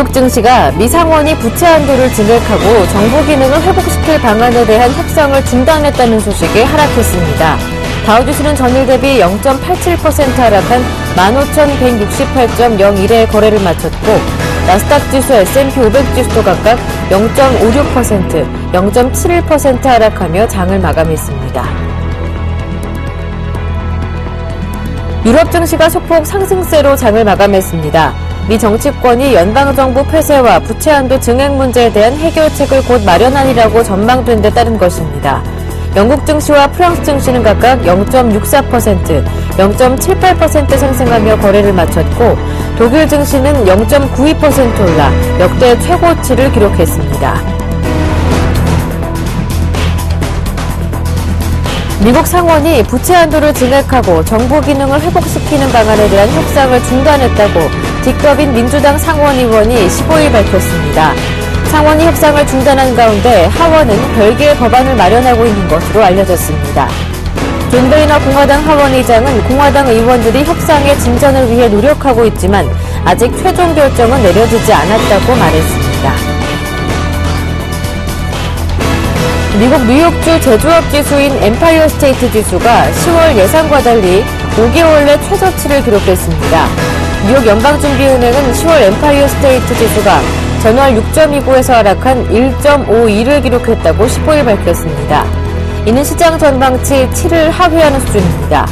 미국 증시가 미 상원이 부채 한도를 증액하고 정부 기능을 회복시킬 방안에 대한 협상을 중단했다는 소식에 하락했습니다. 다우지수는 전일 대비 0.87% 하락한 15,168.01의 거래를 마쳤고 나스닥 지수, S&P 500 지수도 각각 0.56%, 0.71% 하락하며 장을 마감했습니다. 유럽 증시가 소폭 상승세로 장을 마감했습니다. 미 정치권이 연방정부 폐쇄와 부채 한도 증액 문제에 대한 해결책을 곧 마련하리라고 전망된 데 따른 것입니다. 영국 증시와 프랑스 증시는 각각 0.64%, 0.78% 상승하며 거래를 마쳤고 독일 증시는 0.92% 올라 역대 최고치를 기록했습니다. 미국 상원이 부채 한도를 증액하고 정부 기능을 회복시키는 방안에 대한 협상을 중단했다고 딕더빈 민주당 상원의원이 15일 밝혔습니다. 상원이 협상을 중단한 가운데 하원은 별개의 법안을 마련하고 있는 것으로 알려졌습니다. 존 베이너 공화당 하원의장은 공화당 의원들이 협상의 진전을 위해 노력하고 있지만 아직 최종 결정은 내려지지 않았다고 말했습니다. 미국 뉴욕주 제조업 지수인 엠파이어 스테이트 지수가 10월 예상과 달리 5개월 내 최저치를 기록했습니다. 뉴욕 연방준비은행은 10월 엠파이어 스테이트 지수가 전월 6.29에서 하락한 1.52를 기록했다고 15일 밝혔습니다. 이는 시장 전망치 7을 하회하는 수준입니다.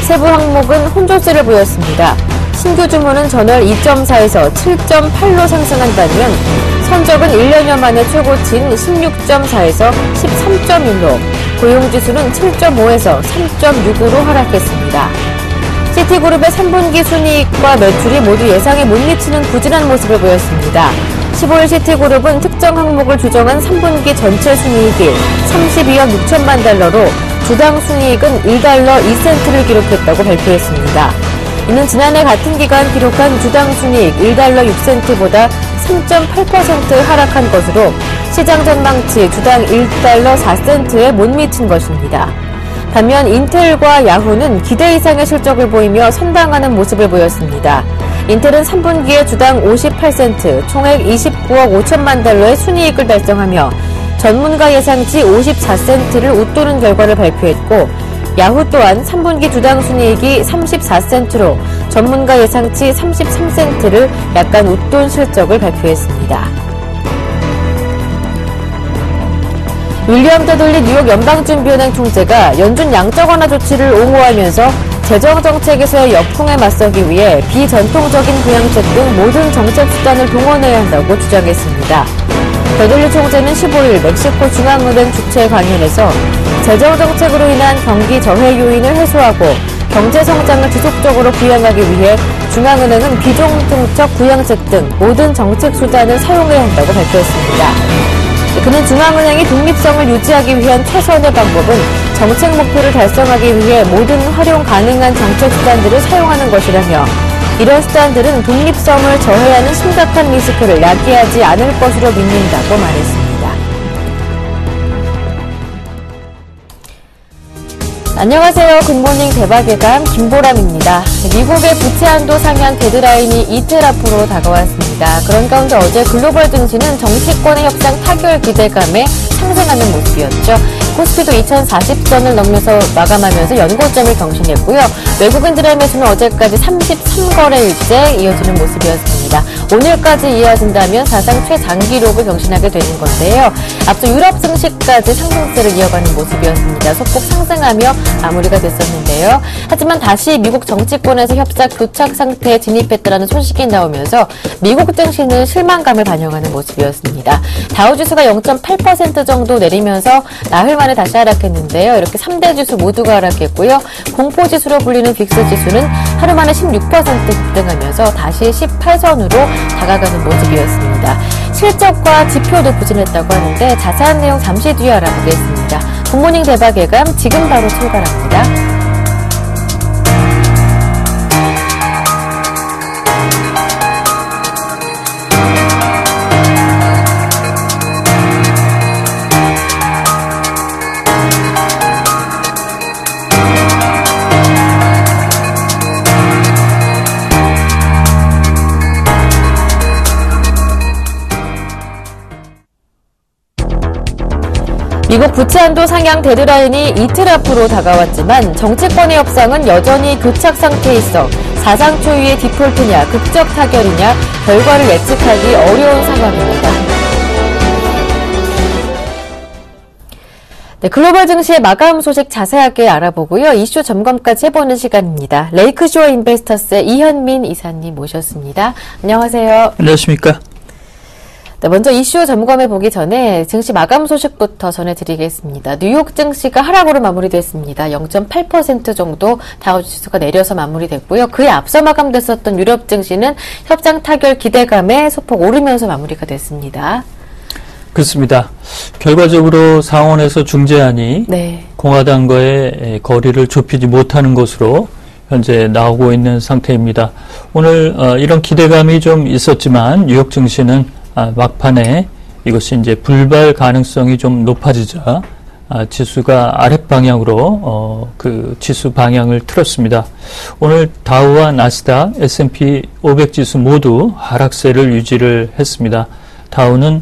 세부 항목은 혼조세를 보였습니다. 신규 주문은 전월 2.4에서 7.8로 상승한 반면 선적은 1년여 만에 최고치인 16.4에서 13.1로 고용지수는 7.5에서 3.6으로 하락했습니다. 시티그룹의 3분기 순이익과 매출이 모두 예상에 못 미치는 부진한 모습을 보였습니다. 15일 시티그룹은 특정 항목을 규정한 3분기 전체 순이익이 32억 6천만 달러로 주당 순이익은 1달러 2센트를 기록했다고 발표했습니다. 이는 지난해 같은 기간 기록한 주당 순이익 1달러 6센트보다 3.8% 하락한 것으로 시장 전망치 주당 1달러 4센트에 못 미친 것입니다. 반면 인텔과 야후는 기대 이상의 실적을 보이며 선방하는 모습을 보였습니다. 인텔은 3분기에 주당 58센트, 총액 29억 5천만 달러의 순이익을 달성하며 전문가 예상치 54센트를 웃도는 결과를 발표했고 야후 또한 3분기 주당 순이익이 34센트로 전문가 예상치 33센트를 약간 웃돈 실적을 발표했습니다. 윌리엄 더들리 뉴욕 연방준비은행 총재가 연준 양적 완화 조치를 옹호하면서 재정 정책에서의 역풍에 맞서기 위해 비전통적인 부양책 등 모든 정책 수단을 동원해야 한다고 주장했습니다. 더들리 총재는 15일 멕시코 중앙은행 주최 강연에서 재정 정책으로 인한 경기 저해 요인을 해소하고 경제 성장을 지속적으로 부양하기 위해 중앙은행은 비정통적 부양책 등 모든 정책 수단을 사용해야 한다고 밝혔습니다. 그는 중앙은행이 독립성을 유지하기 위한 최선의 방법은 정책 목표를 달성하기 위해 모든 활용 가능한 정책 수단들을 사용하는 것이라며 이런 수단들은 독립성을 저해하는 심각한 리스크를 야기하지 않을 것으로 믿는다고 말했습니다. 안녕하세요. 굿모닝 대박예감 김보람입니다. 미국의 부채 한도 상향 데드라인이 이틀 앞으로 다가왔습니다. 그런 가운데 어제 글로벌 증시는 정치권의 협상 타결 기대감에 상승하는 모습이었죠. 코스피도 2040선을 넘면서 마감하면서 연고점을 경신했고요. 외국인들의 매수는 어제까지 33거래일째 이어지는 모습이었습니다. 오늘까지 이어진다면 사상 최장기록을 경신하게 되는 건데요. 앞서 유럽 증시까지 상승세를 이어가는 모습이었습니다. 소폭 상승하며 마무리가 됐었는데요. 하지만 다시 미국 정치권에서 협상 교착 상태에 진입했다는 소식이 나오면서 미국 증시는 실망감을 반영하는 모습이었습니다. 다우지수가 0.8% 정도 내리면서 나흘 만에 다시 하락했는데요. 이렇게 3대 지수 모두가 하락했고요. 공포지수로 불리는 빅스지수는 하루 만에 16% 급등하면서 다시 18선으로 다가가는 모습이었습니다. 실적과 지표도 부진했다고 하는데 자세한 내용 잠시 뒤에 알아보겠습니다. 굿모닝 대박예감 지금 바로 출발합니다. 미국 부채한도 상향 데드라인이 이틀 앞으로 다가왔지만 정치권의 협상은 여전히 교착 상태에 있어 사상 초유의 디폴트냐 극적 타결이냐 결과를 예측하기 어려운 상황입니다. 네, 글로벌 증시의 마감 소식 자세하게 알아보고요. 이슈 점검까지 해보는 시간입니다. 레이크쇼어 인베스터스의 이현민 이사님 모셨습니다. 안녕하세요. 안녕하십니까. 네, 먼저 이슈 점검해 보기 전에 증시 마감 소식부터 전해드리겠습니다. 뉴욕 증시가 하락으로 마무리됐습니다. 0.8% 정도 다우지수가 내려서 마무리됐고요. 그에 앞서 마감됐었던 유럽 증시는 협상 타결 기대감에 소폭 오르면서 마무리가 됐습니다. 그렇습니다. 결과적으로 상원에서 중재안이 네. 공화당과의 거리를 좁히지 못하는 것으로 현재 나오고 있는 상태입니다. 오늘 이런 기대감이 좀 있었지만 뉴욕 증시는 막판에 이것이 이제 불발 가능성이 좀 높아지자 지수가 아랫방향으로 그 지수 방향을 틀었습니다. 오늘 다우와 나스닥, S&P 500 지수 모두 하락세를 유지를 했습니다. 다우는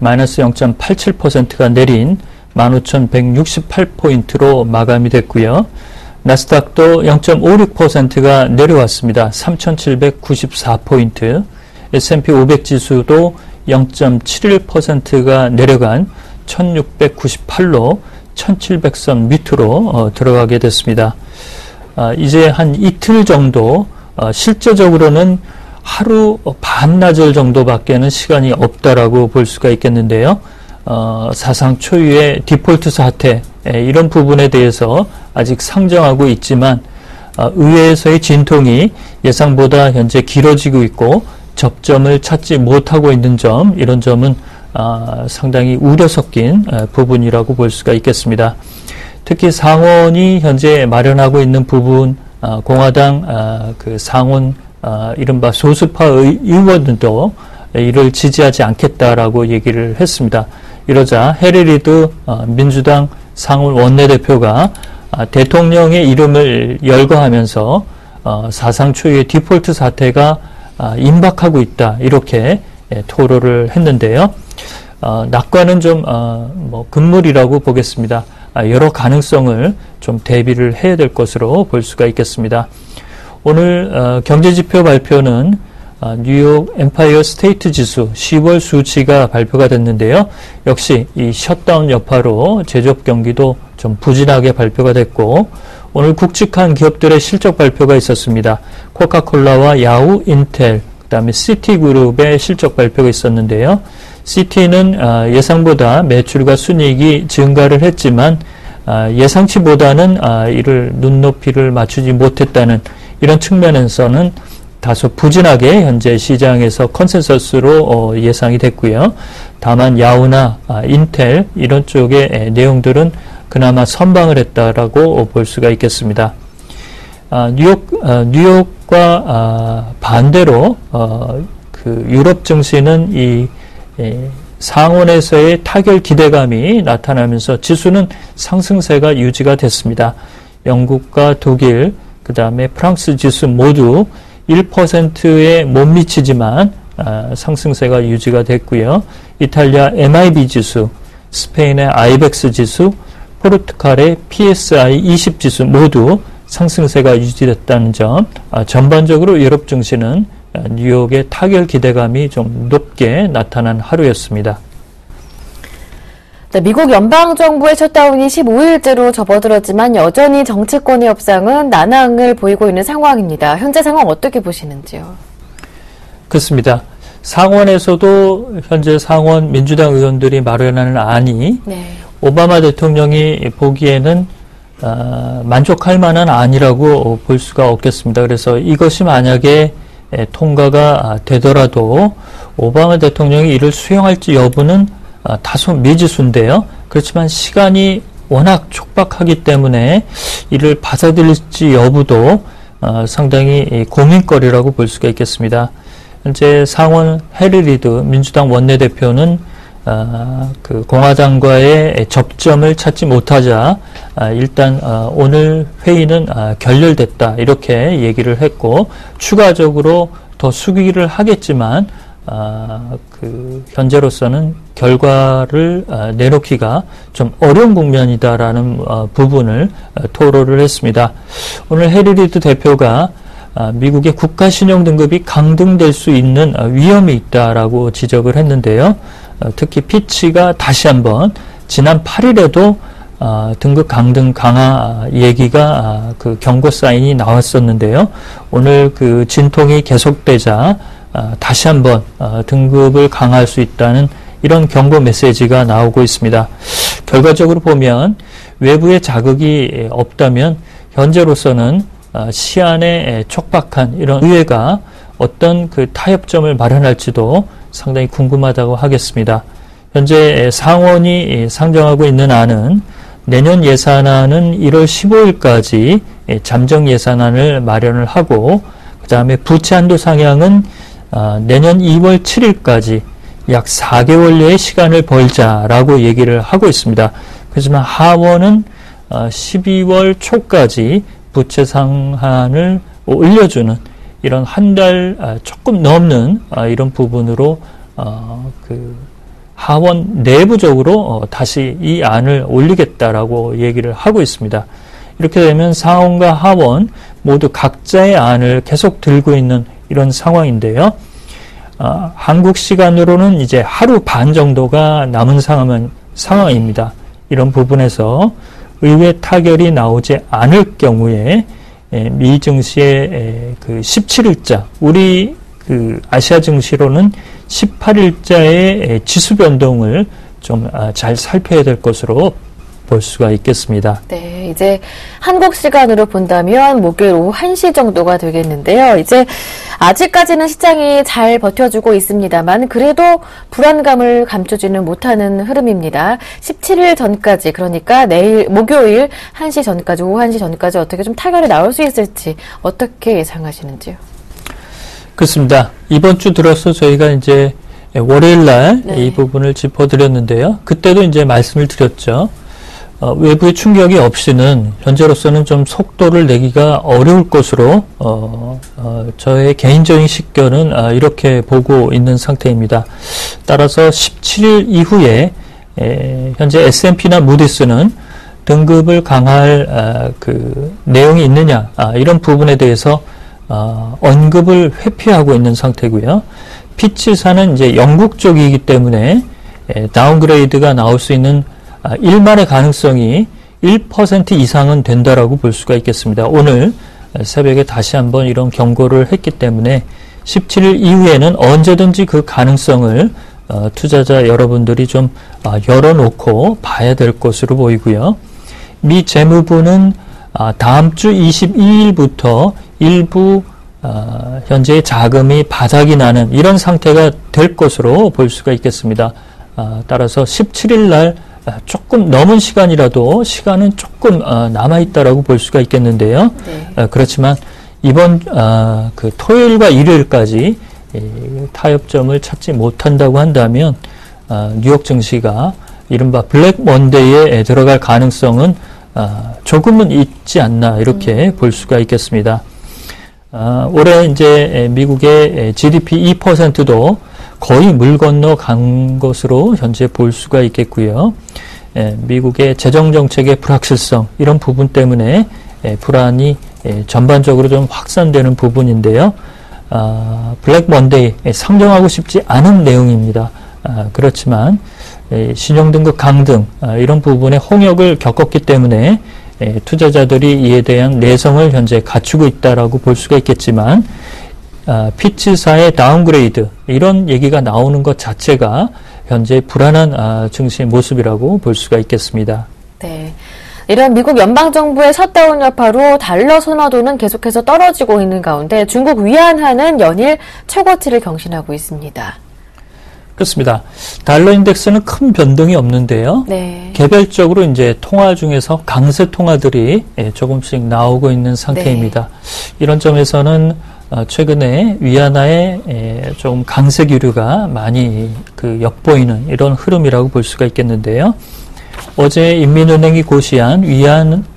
마이너스 0.87%가 내린 15,168포인트로 마감이 됐고요. 나스닥도 0.56%가 내려왔습니다. 3,794포인트. S&P 500 지수도 0.71%가 내려간 1698로 1700선 밑으로 들어가게 됐습니다. 이제 한 이틀 정도 실제적으로는 하루 반나절 정도밖에는 시간이 없다라고 볼 수가 있겠는데요. 사상 초유의 디폴트 사태 이런 부분에 대해서 아직 상정하고 있지만 의회에서의 진통이 예상보다 현재 길어지고 있고 접점을 찾지 못하고 있는 점, 이런 점은 상당히 우려 섞인 부분이라고 볼 수가 있겠습니다. 특히 상원이 현재 마련하고 있는 부분, 공화당 그 상원 이른바 소수파 의원들도 이를 지지하지 않겠다라고 얘기를 했습니다. 이러자 해리 리드 민주당 상원 원내대표가 대통령의 이름을 열거하면서 사상 초유의 디폴트 사태가 임박하고 있다, 이렇게 토로를 했는데요. 낙관은 좀 금물이라고 보겠습니다. 여러 가능성을 좀 대비를 해야 될 것으로 볼 수가 있겠습니다. 오늘 경제지표 발표는 뉴욕 엠파이어 스테이트 지수 10월 수치가 발표가 됐는데요. 역시 이 셧다운 여파로 제조업 경기도 좀 부진하게 발표가 됐고, 오늘 굵직한 기업들의 실적 발표가 있었습니다. 코카콜라와 야후, 인텔, 그다음에 시티그룹의 실적 발표가 있었는데요. 시티는 예상보다 매출과 순이익이 증가를 했지만 예상치보다는 이를 눈높이를 맞추지 못했다는 이런 측면에서는 다소 부진하게 현재 시장에서 컨센서스로 예상이 됐고요. 다만 야후나 인텔 이런 쪽의 내용들은 그나마 선방을 했다라고 볼 수가 있겠습니다. 뉴욕과 반대로 그 유럽 증시는 이 상원에서의 타결 기대감이 나타나면서 지수는 상승세가 유지가 됐습니다. 영국과 독일, 그 다음에 프랑스 지수 모두 1%에 못 미치지만 상승세가 유지가 됐고요. 이탈리아 MIB 지수, 스페인의 아이벡스 지수, 포르투갈의 PSI 20 지수 모두 상승세가 유지됐다는 점, 전반적으로 유럽 증시는 뉴욕의 타결 기대감이 좀 높게 나타난 하루였습니다. 네, 미국 연방정부의 셧다운이 15일째로 접어들었지만 여전히 정치권의 협상은 난항을 보이고 있는 상황입니다. 현재 상황 어떻게 보시는지요? 그렇습니다. 상원에서도 현재 상원 민주당 의원들이 마련하는 안이 오바마 대통령이 보기에는 만족할 만한 안이라고 볼 수가 없겠습니다. 그래서 이것이 만약에 통과가 되더라도 오바마 대통령이 이를 수용할지 여부는 다소 미지수인데요. 그렇지만 시간이 워낙 촉박하기 때문에 이를 받아들일지 여부도 상당히 고민거리라고 볼 수가 있겠습니다. 현재 상원 해리 리드 민주당 원내대표는 그 공화당과의 접점을 찾지 못하자 일단 오늘 회의는 결렬됐다, 이렇게 얘기를 했고, 추가적으로 더 숙의를 하겠지만 현재로서는 결과를 내놓기가 좀 어려운 국면이다라는 부분을 토로를 했습니다. 오늘 해리 리드 대표가 미국의 국가신용 등급이 강등될 수 있는 위험이 있다라고 지적을 했는데요. 특히 피치가 다시 한번 지난 8일에도 등급 강등 강화 얘기가 그 경고 사인이 나왔었는데요. 오늘 그 진통이 계속되자 다시 한번 등급을 강화할 수 있다는 이런 경고 메시지가 나오고 있습니다. 결과적으로 보면 외부의 자극이 없다면 현재로서는 시안에 촉박한 이런 의회가 어떤 그 타협점을 마련할지도 상당히 궁금하다고 하겠습니다. 현재 상원이 상정하고 있는 안은 내년 예산안은 1월 15일까지 잠정 예산안을 마련을 하고 그 다음에 부채 한도 상향은 내년 2월 7일까지 약 4개월여의 시간을 벌자라고 얘기를 하고 있습니다. 그렇지만 하원은 12월 초까지 부채 상한을 올려주는 이런 한 달 조금 넘는 이런 부분으로 하원 내부적으로 다시 이 안을 올리겠다라고 얘기를 하고 있습니다. 이렇게 되면 상원과 하원 모두 각자의 안을 계속 들고 있는 이런 상황인데요. 한국 시간으로는 이제 하루 반 정도가 남은 상황입니다. 이런 부분에서 의회 타결이 나오지 않을 경우에 미 증시의 그 17일자, 우리 그 아시아 증시로는 18일자의 지수 변동을 좀 잘 살펴야 될 것으로 볼 수가 있겠습니다. 네, 이제 한국 시간으로 본다면 목요일 오후 1시 정도가 되겠는데요. 이제 아직까지는 시장이 잘 버텨주고 있습니다만 그래도 불안감을 감추지는 못하는 흐름입니다. 17일 전까지, 그러니까 내일 목요일 1시 전까지, 오후 1시 전까지 어떻게 좀 타결이 나올 수 있을지 어떻게 예상하시는지요? 그렇습니다. 이번 주 들어서 저희가 이제 월요일 날 이 부분을 짚어드렸는데요. 그때도 이제 말씀을 드렸죠. 외부의 충격이 없이는 현재로서는 좀 속도를 내기가 어려울 것으로 저의 개인적인 식견은 이렇게 보고 있는 상태입니다. 따라서 17일 이후에 현재 S&P나 무디스는 등급을 강화할 그 내용이 있느냐 이런 부분에 대해서 언급을 회피하고 있는 상태고요. 피치사는 이제 영국 쪽이기 때문에 다운그레이드가 나올 수 있는 일만의 가능성이 1% 이상은 된다라고 볼 수가 있겠습니다. 오늘 새벽에 다시 한번 이런 경고를 했기 때문에 17일 이후에는 언제든지 그 가능성을 투자자 여러분들이 좀 열어놓고 봐야 될 것으로 보이고요. 미 재무부는 다음 주 22일부터 일부 현재의 자금이 바닥이 나는 이런 상태가 될 것으로 볼 수가 있겠습니다. 따라서 17일 날 조금 넘은 시간이라도 시간은 조금 남아있다라고 볼 수가 있겠는데요. 네. 그렇지만 이번 그 토요일과 일요일까지 타협점을 찾지 못한다고 한다면 뉴욕 증시가 이른바 블랙 먼데이에 들어갈 가능성은 조금은 있지 않나 이렇게 볼 수가 있겠습니다. 올해 이제 미국의 GDP 2%도 거의 물 건너 간 것으로 현재 볼 수가 있겠고요. 미국의 재정정책의 불확실성 이런 부분 때문에 불안이 전반적으로 좀 확산되는 부분인데요. 블랙 먼데이 상정하고 싶지 않은 내용입니다. 그렇지만 신용등급 강등 이런 부분에 홍역을 겪었기 때문에 투자자들이 이에 대한 내성을 현재 갖추고 있다라고 볼 수가 있겠지만 피치사의 다운그레이드 이런 얘기가 나오는 것 자체가 현재 불안한 증시의 모습이라고 볼 수가 있겠습니다. 네, 이런 미국 연방정부의 셧다운 여파로 달러 선호도는 계속해서 떨어지고 있는 가운데 중국 위안화는 연일 최고치를 경신하고 있습니다. 그렇습니다. 달러 인덱스는 큰 변동이 없는데요. 네. 개별적으로 이제 통화 중에서 강세 통화들이 조금씩 나오고 있는 상태입니다. 네. 이런 점에서는 최근에 위안화의 좀 강세 기류가 많이 엿보이는 이런 흐름이라고 볼 수가 있겠는데요. 어제 인민은행이 고시한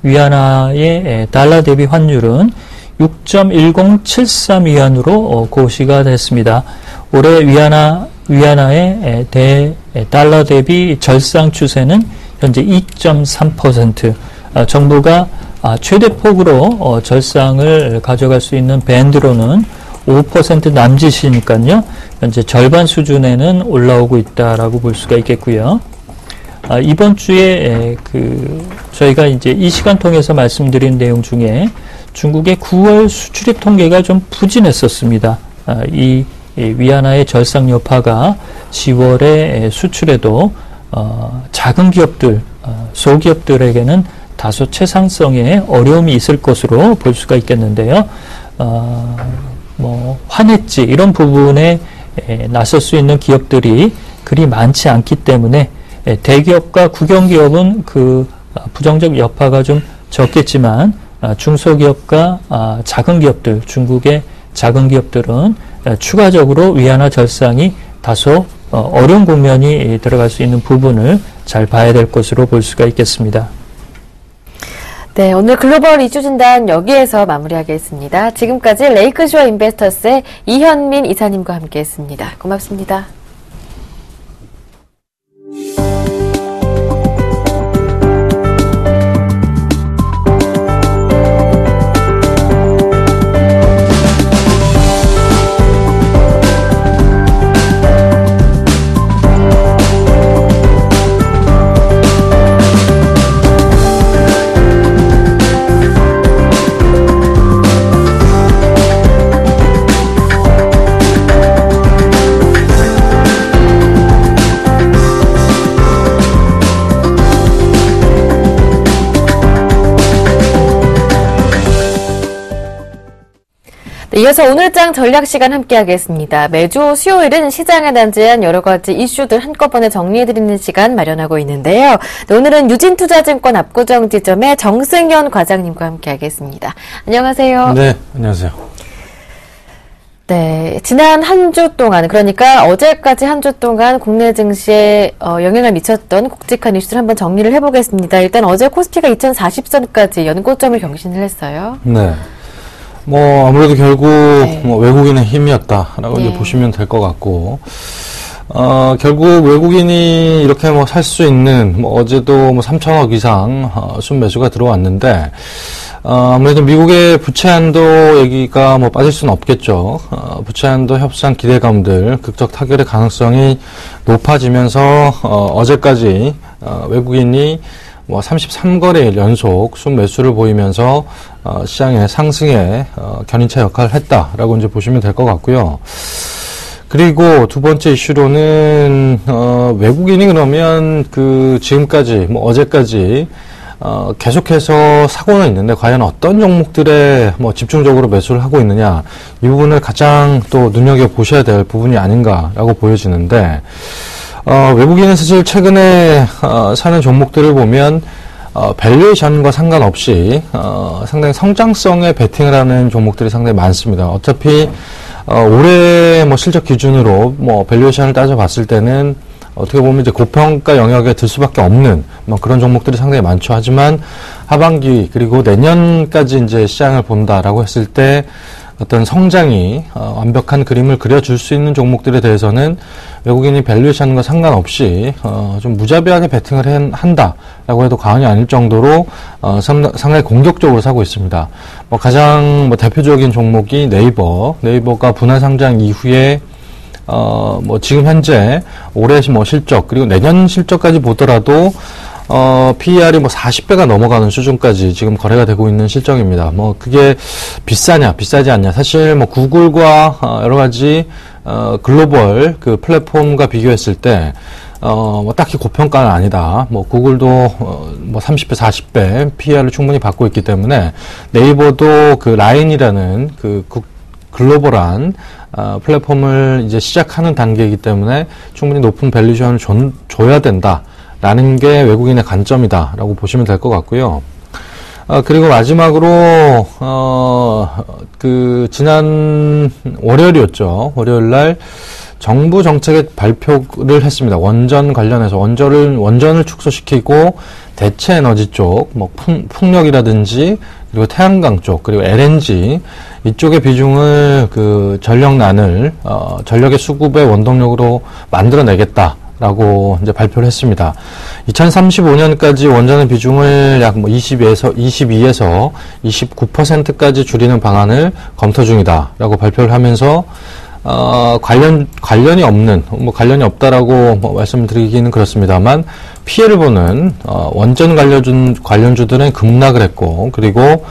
위안화의 달러 대비 환율은 6.1073 위안으로 고시가 됐습니다. 올해 위안화의 달러 대비 절상 추세는 현재 2.3%. 정부가 최대폭으로 절상을 가져갈 수 있는 밴드로는 5% 남짓이니까요. 현재 절반 수준에는 올라오고 있다라고 볼 수가 있겠고요. 이번 주에 저희가 이제 이 시간 통해서 말씀드린 내용 중에 중국의 9월 수출입 통계가 좀 부진했었습니다. 이 위안화의 절상 여파가 10월에 수출에도 작은 기업들, 소기업들에게는 다소 채상성에 어려움이 있을 것으로 볼 수가 있겠는데요. 환해지 이런 부분에 나설 수 있는 기업들이 그리 많지 않기 때문에 대기업과 국영기업은 그 부정적 여파가 좀 적겠지만 중소기업과 작은 기업들, 중국의 작은 기업들은 추가적으로 위안화 절상이 다소 어려운 국면이 들어갈 수 있는 부분을 잘 봐야 될 것으로 볼 수가 있겠습니다. 네, 오늘 글로벌 이슈 진단 여기에서 마무리하겠습니다. 지금까지 레이크쇼어 인베스터스의 이현민 이사님과 함께했습니다. 고맙습니다. 이어서 오늘장 전략 시간 함께하겠습니다. 매주 수요일은 시장에 난제한 여러 가지 이슈들 한꺼번에 정리해드리는 시간 마련하고 있는데요. 오늘은 유진투자증권 압구정지점의 정승현 과장님과 함께하겠습니다. 안녕하세요. 네, 안녕하세요. 네, 지난 한 주 동안, 그러니까 어제까지 한 주 동안 국내 증시에 영향을 미쳤던 굵직한 이슈들 한번 정리를 해보겠습니다. 일단 어제 코스피가 2040선까지 연고점을 경신을 했어요. 네. 아무래도 결국, 외국인의 힘이었다라고 이제 보시면 될 것 같고, 결국 외국인이 이렇게 살 수 있는, 어제도 3천억 이상, 순매수가 들어왔는데, 아무래도 미국의 부채한도 얘기가 빠질 수는 없겠죠. 부채한도 협상 기대감들, 극적 타결의 가능성이 높아지면서, 어제까지, 외국인이 33거래일 연속 순매수를 보이면서 시장의 상승에 견인차 역할을 했다라고 이제 보시면 될 것 같고요. 그리고 두 번째 이슈로는 외국인이 그러면 지금까지 어제까지 계속해서 사고는 있는데 과연 어떤 종목들에 집중적으로 매수를 하고 있느냐, 이 부분을 가장 또 눈여겨 보셔야 될 부분이 아닌가라고 보여지는데, 외국인은 사실 최근에 사는 종목들을 보면 밸류에이션과 상관없이 상당히 성장성에 베팅을 하는 종목들이 상당히 많습니다. 어차피 올해 실적 기준으로 밸류에이션을 따져봤을 때는 어떻게 보면 이제 고평가 영역에 들 수밖에 없는 그런 종목들이 상당히 많죠. 하지만 하반기 그리고 내년까지 이제 시장을 본다라고 했을 때 어떤 성장이 완벽한 그림을 그려줄 수 있는 종목들에 대해서는 외국인이 밸류에이션과 상관없이 좀 무자비하게 베팅을 한다라고 해도 과언이 아닐 정도로 상당히 공격적으로 사고 있습니다. 가장 대표적인 종목이 네이버가 분할 상장 이후에 지금 현재 올해 실적 그리고 내년 실적까지 보더라도 PER이 40배가 넘어가는 수준까지 지금 거래가 되고 있는 실정입니다. 그게 비싸냐, 비싸지 않냐. 사실 구글과 여러 가지 글로벌 플랫폼과 비교했을 때 딱히 고평가는 아니다. 구글도 30배, 40배 PER을 충분히 받고 있기 때문에 네이버도 라인이라는 글로벌한 플랫폼을 이제 시작하는 단계이기 때문에 충분히 높은 밸류에이션을 줘야 된다라는 게 외국인의 관점이다라고 보시면 될 것 같고요. 그리고 마지막으로 지난 월요일이었죠. 월요일 날 정부 정책의 발표를 했습니다. 원전 관련해서 원전을 축소시키고 대체 에너지 쪽, 뭐 풍력이라든지 그리고 태양광 쪽, 그리고 LNG 이쪽의 비중을 그 전력난을 전력의 수급의 원동력으로 만들어내겠다라고 이제 발표를 했습니다. 2035년까지 원전의 비중을 약 22에서 29%까지 줄이는 방안을 검토 중이다라고 발표를 하면서 관련이 없다라고 말씀을 드리기는 그렇습니다만, 피해를 보는, 원전 관련주들은 급락을 했고, 그리고,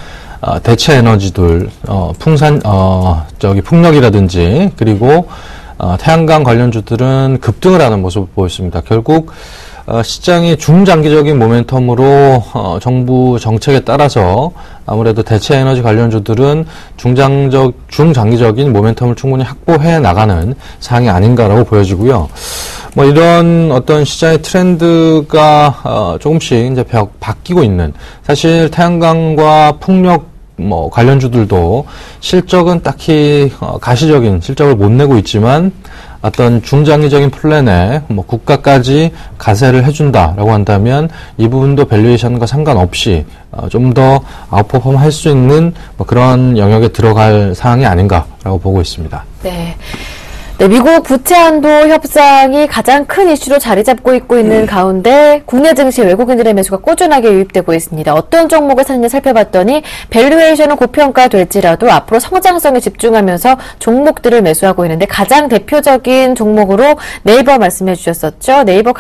대체 에너지들, 풍력이라든지, 그리고, 태양광 관련주들은 급등을 하는 모습을 보였습니다. 결국, 시장이 중장기적인 모멘텀으로 정부 정책에 따라서 아무래도 대체 에너지 관련주들은 중장기적인 모멘텀을 충분히 확보해 나가는 사항이 아닌가라고 보여지고요. 뭐 이런 어떤 시장의 트렌드가 조금씩 이제 바뀌고 있는, 사실 태양광과 풍력 관련주들도 실적은 딱히 가시적인 실적을 못 내고 있지만, 어떤 중장기적인 플랜에 국가까지 가세를 해준다라고 한다면 이 부분도 밸류에이션과 상관없이 좀 더 아웃퍼폼 할 수 있는 그런 영역에 들어갈 사항이 아닌가라고 보고 있습니다. 네. 네, 미국 부채 한도 협상이 가장 큰 이슈로 자리 잡고 있는 가운데 국내 증시 외국인들의 매수가 꾸준하게 유입되고 있습니다. 어떤 종목을 샀는지 살펴봤더니 밸류에이션은 고평가될지라도 앞으로 성장성에 집중하면서 종목들을 매수하고 있는데, 가장 대표적인 종목으로 네이버 말씀해 주셨었죠. 네이버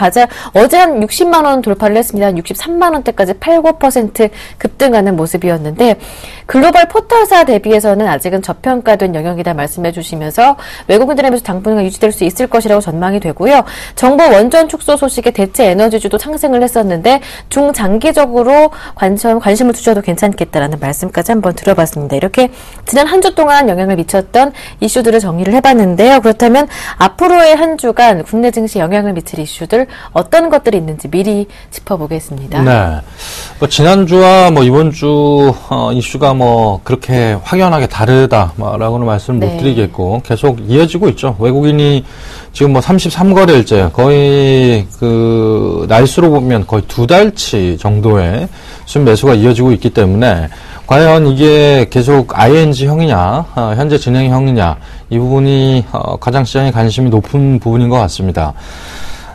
어제 한 60만 원 돌파를 했습니다. 한 63만 원대까지 8~9% 급등하는 모습이었는데, 글로벌 포털사 대비해서는 아직은 저평가된 영역이다 말씀해 주시면서 외국인들의 매수 당분간 유지될 수 있을 것이라고 전망이 되고요. 정부 원전 축소 소식에 대체 에너지주도 상승을 했었는데, 중장기적으로 관심을 두셔도 괜찮겠다라는 말씀까지 한번 들어봤습니다. 이렇게 지난 한 주 동안 영향을 미쳤던 이슈들을 정리를 해봤는데요. 그렇다면 앞으로의 한 주간 국내 증시에 영향을 미칠 이슈들 어떤 것들이 있는지 미리 짚어보겠습니다. 네. 지난주와 이번 주 이슈가 그렇게 확연하게 다르다라고는 말씀을 못 드리겠고, 계속 이어지고 있죠. 외국인이 지금 33거래일째 거의 날수로 보면 거의 2달치 정도의 순매수가 이어지고 있기 때문에, 과연 이게 계속 ING형이냐, 현재 진행형이냐, 이 부분이 가장 시장에 관심이 높은 부분인 것 같습니다.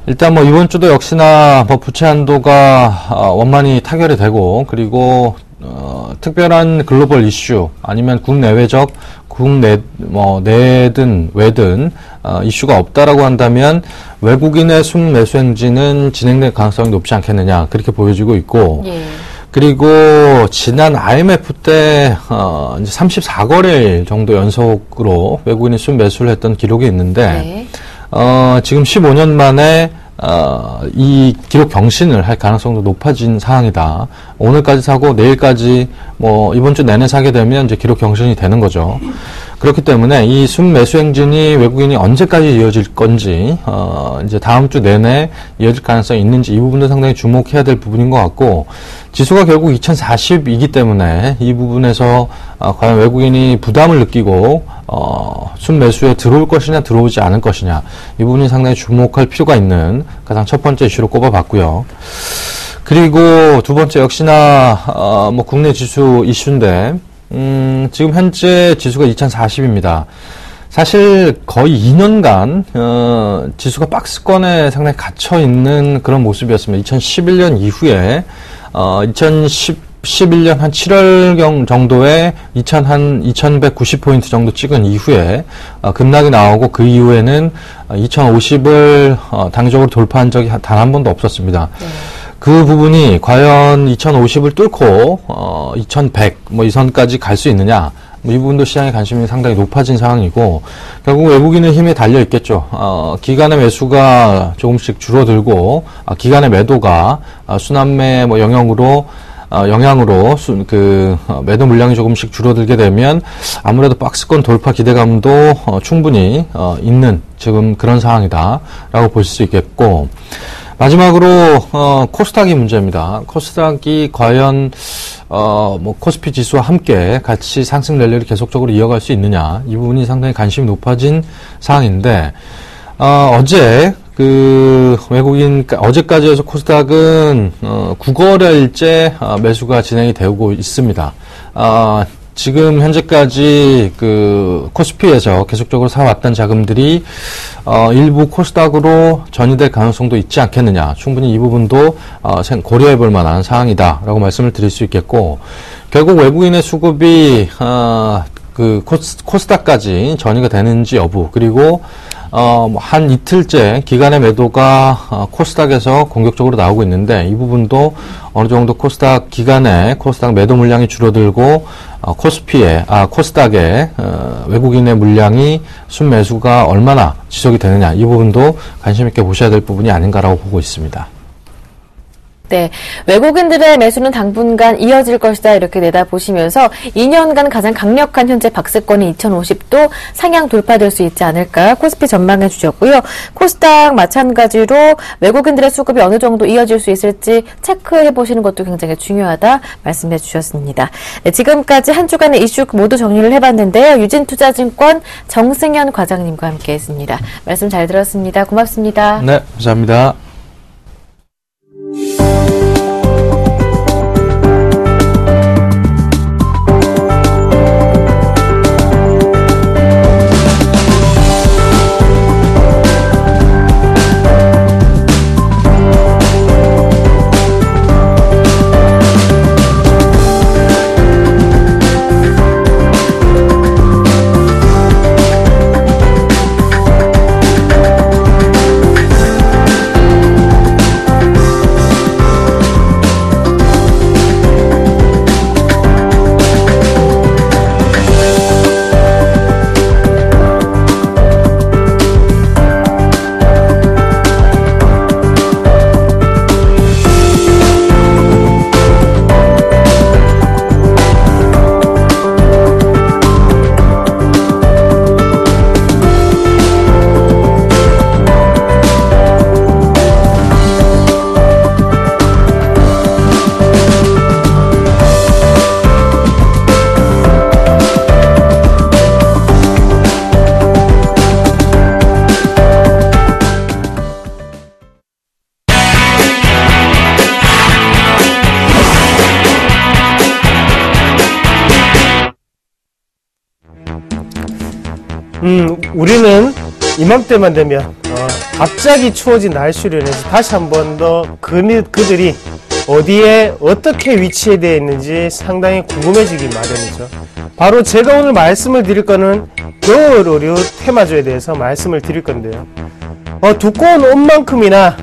일단 이번 주도 역시나 부채 한도가 원만히 타결이 되고, 그리고 특별한 글로벌 이슈 아니면 국내외적 내든 외든 이슈가 없다라고 한다면 외국인의 순매수 행진은 진행될 가능성이 높지 않겠느냐, 그렇게 보여지고 있고, 그리고 지난 IMF 때 이제 34거래일 정도 연속으로 외국인이 순매수를 했던 기록이 있는데, 지금 15년 만에 이 기록 경신을 할 가능성도 높아진 상황이다. 오늘까지 사고 내일까지 이번 주 내내 사게 되면 이제 기록 경신이 되는 거죠. 그렇기 때문에 이 순매수 행진이 외국인이 언제까지 이어질 건지, 이제 다음 주 내내 이어질 가능성이 있는지, 이 부분도 상당히 주목해야 될 부분인 것 같고, 지수가 결국 2040이기 때문에 이 부분에서 과연 외국인이 부담을 느끼고 순매수에 들어올 것이냐 들어오지 않을 것이냐, 이 부분이 상당히 주목할 필요가 있는 가장 첫 번째 이슈로 꼽아봤고요. 그리고 두 번째 역시나 국내 지수 이슈인데, 지금 현재 지수가 2040입니다. 사실 거의 2년간 지수가 박스권에 상당히 갇혀 있는 그런 모습이었습니다. 2011년 이후에 2011년 한 7월경 정도에 2190포인트 정도 찍은 이후에 급락이 나오고, 그 이후에는 2050을 단기적으로 돌파한 적이 단 한 번도 없었습니다. 그 부분이 과연 2050을 뚫고 2100 이 선까지 갈 수 있느냐, 이 부분도 시장의 관심이 상당히 높아진 상황이고, 결국 외국인의 힘에 달려 있겠죠. 기관의 매수가 조금씩 줄어들고, 기관의 매도가 순환매 영향으로 매도 물량이 조금씩 줄어들게 되면 아무래도 박스권 돌파 기대감도 충분히 있는 지금 그런 상황이다라고 볼 수 있겠고, 마지막으로 코스닥이 문제입니다. 코스닥이 과연 코스피 지수와 함께 같이 상승 랠리를 계속적으로 이어갈 수 있느냐, 이 부분이 상당히 관심이 높아진 상황인데, 어제 외국인 어제까지 해서 코스닥은 9거래일째 매수가 진행이 되고 있습니다. 지금 현재까지 코스피에서 계속적으로 사왔던 자금들이 일부 코스닥으로 전이될 가능성도 있지 않겠느냐. 충분히 이 부분도 고려해 볼 만한 사항이다라고 말씀을 드릴 수 있겠고, 결국 외국인의 수급이 코스닥까지 전이가 되는지 여부, 그리고 한 이틀째 기간의 매도가 코스닥에서 공격적으로 나오고 있는데, 이 부분도 어느 정도 코스닥 매도 물량이 줄어들고 코스닥의 외국인의 물량이 순매수가 얼마나 지속이 되느냐, 이 부분도 관심 있게 보셔야 될 부분이 아닌가라고 보고 있습니다. 네, 외국인들의 매수는 당분간 이어질 것이다 이렇게 내다보시면서 2년간 가장 강력한 현재 박스권이 2050도 상향 돌파될 수 있지 않을까 코스피 전망해 주셨고요. 코스닥 마찬가지로 외국인들의 수급이 어느 정도 이어질 수 있을지 체크해 보시는 것도 굉장히 중요하다 말씀해 주셨습니다. 네, 지금까지 한 주간의 이슈 모두 정리를 해봤는데요. 유진투자증권 정승현 과장님과 함께했습니다. 말씀 잘 들었습니다. 고맙습니다. 네, 감사합니다. 우리는 이맘때만 되면 갑자기 추워진 날씨로 인해서 다시 한 번 더 그들이 어디에 어떻게 위치되어 있는지 상당히 궁금해지기 마련이죠. 바로 제가 오늘 말씀을 드릴 거는 겨울 의류 테마주에 대해서 말씀을 드릴 건데요. 두꺼운 옷만큼이나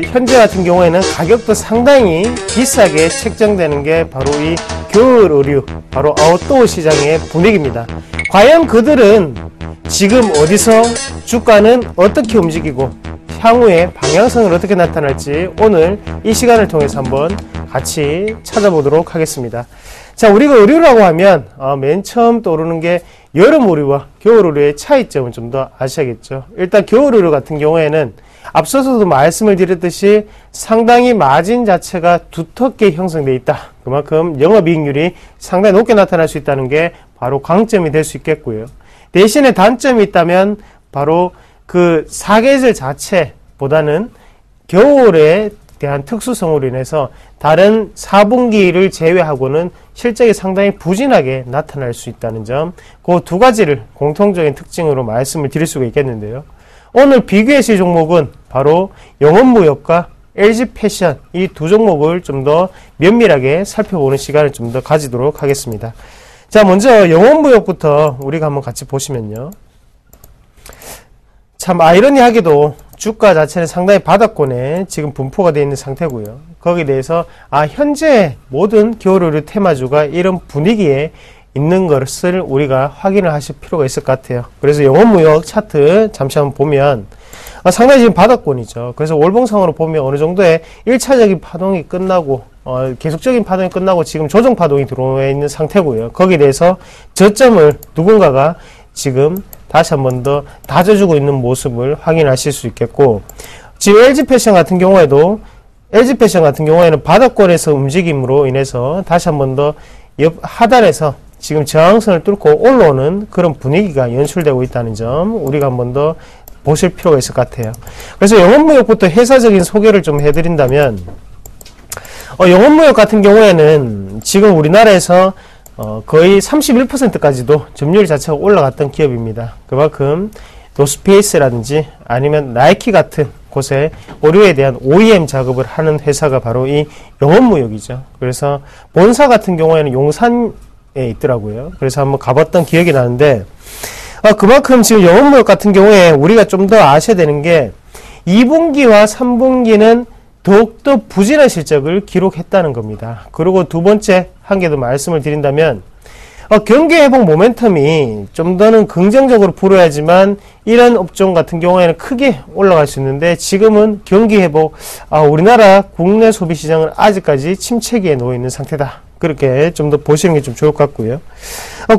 현재 같은 경우에는 가격도 상당히 비싸게 책정되는 게 바로 이 겨울 의류, 바로 아웃도어 시장의 분위기입니다. 과연 그들은 지금 어디서 주가는 어떻게 움직이고 향후에 방향성은 어떻게 나타날지 오늘 이 시간을 통해서 한번 같이 찾아보도록 하겠습니다. 자, 우리가 의류라고 하면 맨 처음 떠오르는 게 여름 의류와 겨울 의류의 차이점을 좀 더 아셔야겠죠. 일단 겨울 의류 같은 경우에는 앞서서도 말씀을 드렸듯이 상당히 마진 자체가 두텁게 형성되어 있다. 그만큼 영업이익률이 상당히 높게 나타날 수 있다는 게 바로 강점이 될 수 있겠고요. 대신에 단점이 있다면 바로 그 사계절 자체보다는 겨울에 대한 특수성으로 인해서 다른 4분기를 제외하고는 실적이 상당히 부진하게 나타날 수 있다는 점, 그 두 가지를 공통적인 특징으로 말씀을 드릴 수가 있겠는데요. 오늘 비교해실 종목은 바로 영업무역과 LG패션, 이 두 종목을 좀 더 면밀하게 살펴보는 시간을 좀 더 가지도록 하겠습니다. 자, 먼저 영업무역부터 우리가 한번 같이 보시면요. 참 아이러니하게도 주가 자체는 상당히 바닥권에 지금 분포가 되어 있는 상태고요. 거기에 대해서 현재 모든 겨울의류 테마주가 이런 분위기에 있는 것을 우리가 확인을 하실 필요가 있을 것 같아요. 그래서 영업무역 차트 잠시 한번 보면 상당히 지금 바닥권이죠. 그래서 월봉상으로 보면 어느 정도의 1차적인 파동이 끝나고 계속적인 파동이 끝나고 지금 조정 파동이 들어와 있는 상태고요. 거기에 대해서 저점을 누군가가 지금 다시 한 번 더 다져주고 있는 모습을 확인하실 수 있겠고, 지금 LG패션 같은 경우에는 바닥권에서 움직임으로 인해서 다시 한 번 더 옆 하단에서 지금 저항선을 뚫고 올라오는 그런 분위기가 연출되고 있다는 점 우리가 한 번 더 보실 필요가 있을 것 같아요. 그래서 영업무역부터 회사적인 소개를 좀 해드린다면, 영업무역 같은 경우에는 지금 우리나라에서 거의 31%까지도 점유율 자체가 올라갔던 기업입니다. 그만큼 노스페이스라든지 아니면 나이키 같은 곳에 의류에 대한 OEM 작업을 하는 회사가 바로 이 영업무역이죠. 그래서 본사 같은 경우에는 용산에 있더라고요. 그래서 한번 가봤던 기억이 나는데, 그만큼 지금 영업무역 같은 경우에 우리가 좀 더 아셔야 되는 게 2분기와 3분기는 더욱더 부진한 실적을 기록했다는 겁니다. 그리고 두 번째 한 개 더 말씀을 드린다면, 경기 회복 모멘텀이 좀 더는 긍정적으로 불어야지만 이런 업종 같은 경우에는 크게 올라갈 수 있는데, 지금은 경기 회복, 우리나라 국내 소비 시장은 아직까지 침체기에 놓여 있는 상태다. 그렇게 좀 더 보시는 게 좀 좋을 것 같고요.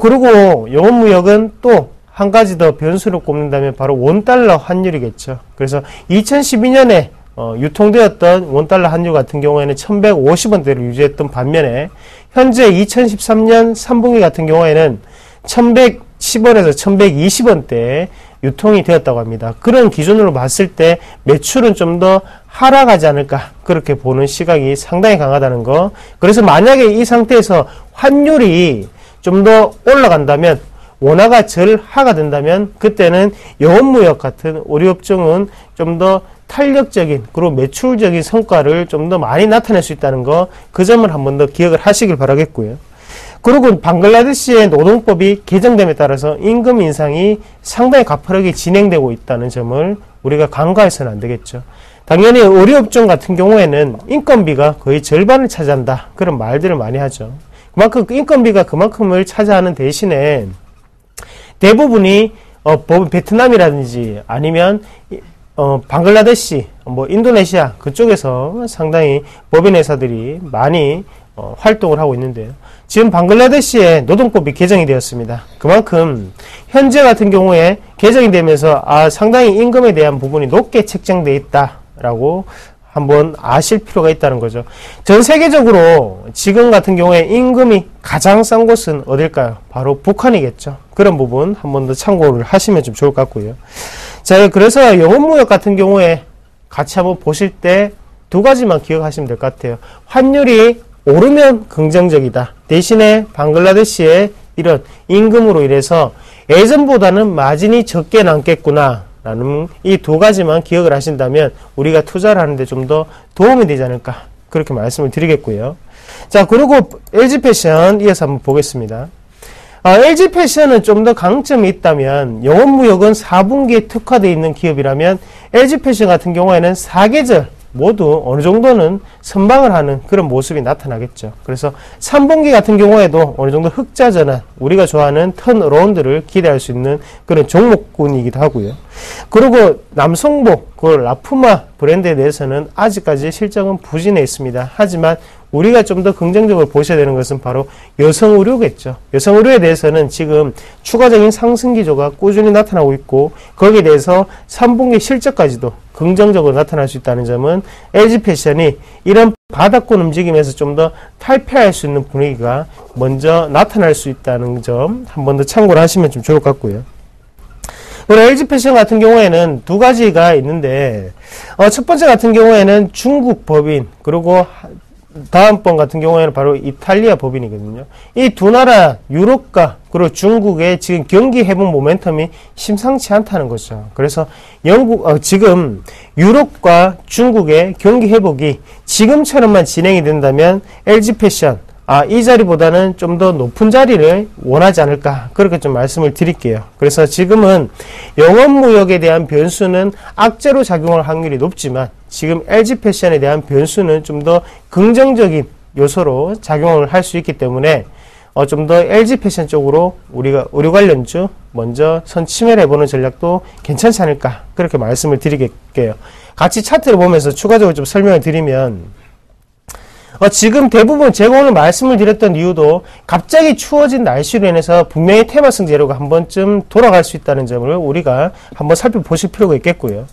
그리고 영업무역은 또 한 가지 더 변수를 꼽는다면 바로 원달러 환율이겠죠. 그래서 2012년에 유통되었던 원달러 환율 같은 경우에는 1150원대를 유지했던 반면에 현재 2013년 3분기 같은 경우에는 1110원에서 1120원대에 유통이 되었다고 합니다. 그런 기준으로 봤을 때 매출은 좀 더 하락하지 않을까, 그렇게 보는 시각이 상당히 강하다는 거. 그래서 만약에 이 상태에서 환율이 좀 더 올라간다면, 원화가 절하가 된다면 그때는 영업무역 같은 의류업종은 좀 더 탄력적인, 그리고 매출적인 성과를 좀 더 많이 나타낼 수 있다는 거, 그 점을 한 번 더 기억을 하시길 바라겠고요. 그리고 방글라데시의 노동법이 개정됨에 따라서 임금 인상이 상당히 가파르게 진행되고 있다는 점을 우리가 간과해서는 안 되겠죠. 당연히 의류업종 같은 경우에는 인건비가 거의 절반을 차지한다, 그런 말들을 많이 하죠. 그만큼 인건비가 그만큼을 차지하는 대신에 대부분이 베트남이라든지 아니면 방글라데시, 인도네시아 그쪽에서 상당히 법인 회사들이 많이 활동을 하고 있는데요. 지금 방글라데시의 노동법이 개정이 되었습니다. 그만큼 현재 같은 경우에 개정이 되면서 상당히 임금에 대한 부분이 높게 책정되어 있다라고 한번 아실 필요가 있다는 거죠. 전 세계적으로 지금 같은 경우에 임금이 가장 싼 곳은 어딜까요? 바로 북한이겠죠. 그런 부분 한번 더 참고를 하시면 좀 좋을 것 같고요. 자, 그래서 영업무역 같은 경우에 같이 한번 보실 때 두 가지만 기억하시면 될 것 같아요. 환율이 오르면 긍정적이다. 대신에 방글라데시의 이런 임금으로 인해서 예전보다는 마진이 적게 남겠구나 라는 이 두 가지만 기억을 하신다면 우리가 투자를 하는데 좀 더 도움이 되지 않을까, 그렇게 말씀을 드리겠고요. 자, 그리고 LG패션 이어서 한번 보겠습니다. LG패션은 좀 더 강점이 있다면, 영업무역은 4분기에 특화되어 있는 기업이라면 LG패션 같은 경우에는 4계절 모두 어느 정도는 선방을 하는 그런 모습이 나타나겠죠. 그래서 3분기 같은 경우에도 어느 정도 흑자 전환, 우리가 좋아하는 턴어라운드를 기대할 수 있는 그런 종목군이기도 하고요. 그리고 남성복, 그 라푸마 브랜드에 대해서는 아직까지 실적은 부진해 있습니다. 하지만 우리가 좀 더 긍정적으로 보셔야 되는 것은 바로 여성 의류겠죠. 여성 의류에 대해서는 지금 추가적인 상승 기조가 꾸준히 나타나고 있고, 거기에 대해서 3분기 실적까지도 긍정적으로 나타날 수 있다는 점은 LG패션이 이런 바닥권 움직임에서 좀 더 탈피할 수 있는 분위기가 먼저 나타날 수 있다는 점 한 번 더 참고를 하시면 좀 좋을 것 같고요. 그리고 LG패션 같은 경우에는 두 가지가 있는데, 첫 번째 같은 경우에는 중국 법인, 그리고 다음번 같은 경우에는 바로 이탈리아 법인이거든요. 이 두 나라, 유럽과 그리고 중국의 지금 경기 회복 모멘텀이 심상치 않다는 거죠. 그래서 지금 유럽과 중국의 경기 회복이 지금처럼만 진행이 된다면 LG패션, 이 자리보다는 좀 더 높은 자리를 원하지 않을까, 그렇게 좀 말씀을 드릴게요. 그래서 지금은 영업무역에 대한 변수는 악재로 작용할 확률이 높지만, 지금 LG패션에 대한 변수는 좀 더 긍정적인 요소로 작용을 할 수 있기 때문에 좀 더 LG패션 쪽으로 우리가 의류 관련주 먼저 선침해를 해보는 전략도 괜찮지 않을까, 그렇게 말씀을 드리겠게요. 같이 차트를 보면서 추가적으로 좀 설명을 드리면, 지금 대부분 제가 오늘 말씀을 드렸던 이유도 갑자기 추워진 날씨로 인해서 분명히 테마성 재료가 한 번쯤 돌아갈 수 있다는 점을 우리가 한번 살펴보실 필요가 있겠고요.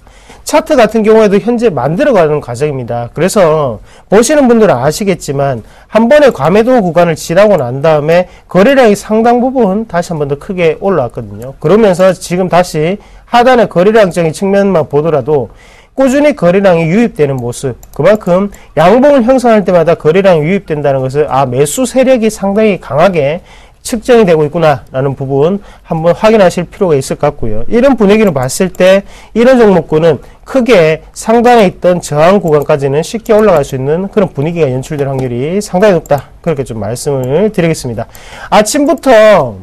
차트 같은 경우에도 현재 만들어가는 과정입니다. 그래서 보시는 분들은 아시겠지만 한 번에 과매도 구간을 지나고 난 다음에 거래량이 상당 부분 다시 한 번 더 크게 올라왔거든요. 그러면서 지금 다시 하단의 거래량적인 측면만 보더라도 꾸준히 거래량이 유입되는 모습, 그만큼 양봉을 형성할 때마다 거래량이 유입된다는 것을 매수 세력이 상당히 강하게 측정이 되고 있구나라는 부분 한번 확인하실 필요가 있을 것 같고요. 이런 분위기를 봤을 때 이런 종목군은 크게 상단에 있던 저항 구간까지는 쉽게 올라갈 수 있는 그런 분위기가 연출될 확률이 상당히 높다. 그렇게 좀 말씀을 드리겠습니다. 아침부터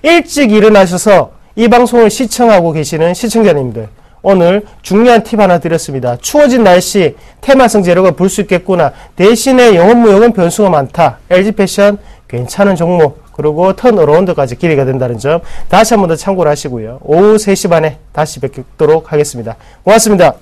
일찍 일어나셔서 이 방송을 시청하고 계시는 시청자님들, 오늘 중요한 팁 하나 드렸습니다. 추워진 날씨 테마성 재료가 불 수 있겠구나. 대신에 영업무역은 변수가 많다. LG패션 괜찮은 종목, 그리고 턴어라운드까지 기대가 된다는 점 다시 한 번 더 참고를 하시고요. 오후 3시 반에 다시 뵙도록 하겠습니다. 고맙습니다.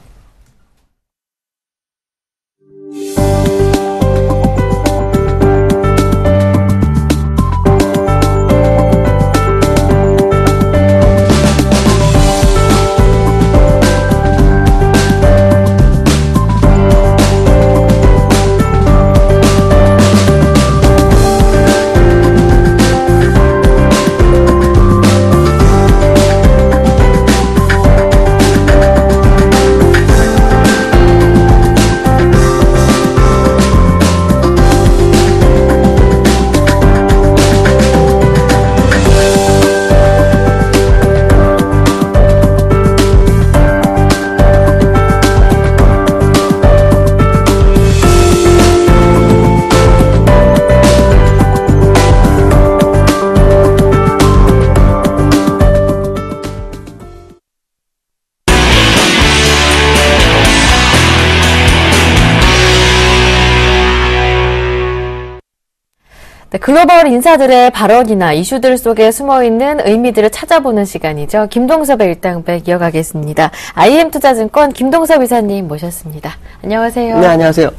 글로벌 인사들의 발언이나 이슈들 속에 숨어있는 의미들을 찾아보는 시간이죠. 김동섭의 일당백 이어가겠습니다. IM투자증권 김동섭 이사님 모셨습니다. 안녕하세요. 네, 안녕하세요.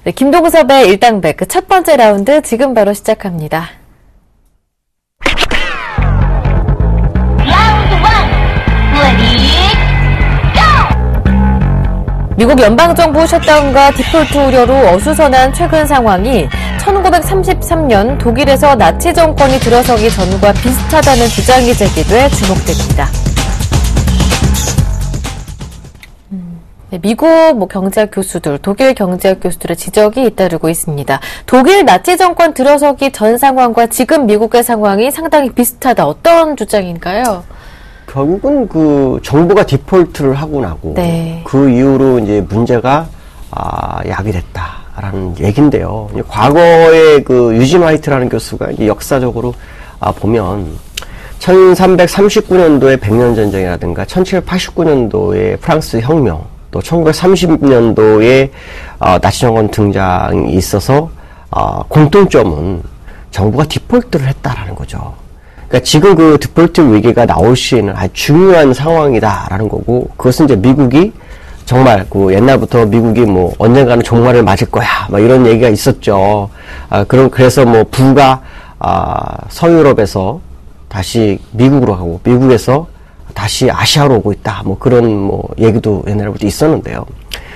네, 김동섭의 일당백 그 첫 번째 라운드 지금 바로 시작합니다. 미국 연방정부 셧다운과 디폴트 우려로 어수선한 최근 상황이 1933년 독일에서 나치 정권이 들어서기 전과 비슷하다는 주장이 제기돼 주목됩니다. 미국 경제학 교수들, 독일 경제학 교수들의 지적이 잇따르고 있습니다. 독일 나치 정권 들어서기 전 상황과 지금 미국의 상황이 상당히 비슷하다. 어떤 주장인가요? 결국은 그 정부가 디폴트를 하고 나고 네. 그 이후로 이제 문제가 야기됐다라는 얘긴데요. 과거에 그 유진 화이트라는 교수가 이제 역사적으로 보면 1339년도에 백년 전쟁이라든가 1789년도에 프랑스 혁명, 또 1930년도에 나치 정권 등장이 있어서 공통점은 정부가 디폴트를 했다라는 거죠. 그러니까 지금 그 디폴트 위기가 나올 시에는 아주 중요한 상황이다라는 거고, 그것은 이제 미국이 정말 그 옛날부터 미국이 뭐 언젠가는 종말을 맞을 거야, 막 이런 얘기가 있었죠. 그래서 뭐 부가 서유럽에서 다시 미국으로 가고 미국에서 다시 아시아로 오고 있다, 뭐 그런 뭐 얘기도 옛날부터 있었는데요.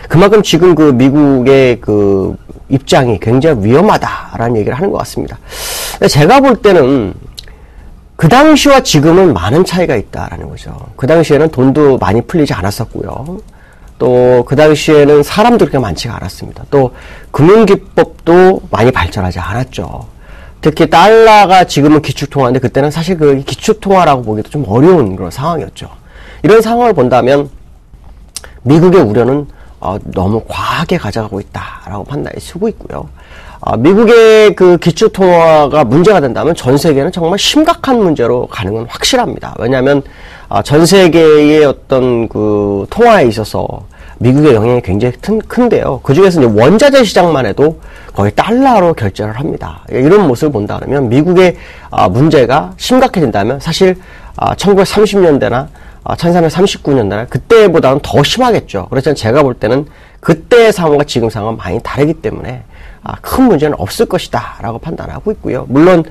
그만큼 지금 그 미국의 그 입장이 굉장히 위험하다라는 얘기를 하는 것 같습니다. 제가 볼 때는 그 당시와 지금은 많은 차이가 있다라는 거죠. 그 당시에는 돈도 많이 풀리지 않았었고요. 또 그 당시에는 사람도 그렇게 많지가 않았습니다. 또 금융기법도 많이 발전하지 않았죠. 특히 달러가 지금은 기축통화인데 그때는 사실 그 기축통화라고 보기도 좀 어려운 그런 상황이었죠. 이런 상황을 본다면 미국의 우려는 너무 과하게 가져가고 있다라고 판단이 서고 있고요. 미국의 그 기축통화가 문제가 된다면 전 세계는 정말 심각한 문제로 가는 건 확실합니다. 왜냐하면 전 세계의 어떤 그 통화에 있어서 미국의 영향이 굉장히 큰데요. 그 중에서 이제 원자재 시장만 해도 거의 달러로 결제를 합니다. 이런 모습을 본다 그러면 미국의 문제가 심각해진다면 사실 1930년대나 1339년대나 그때보다는 더 심하겠죠. 그렇지만 제가 볼 때는 그때의 상황과 지금 상황은 많이 다르기 때문에 큰 문제는 없을 것이다 라고 판단하고 있고요. 물론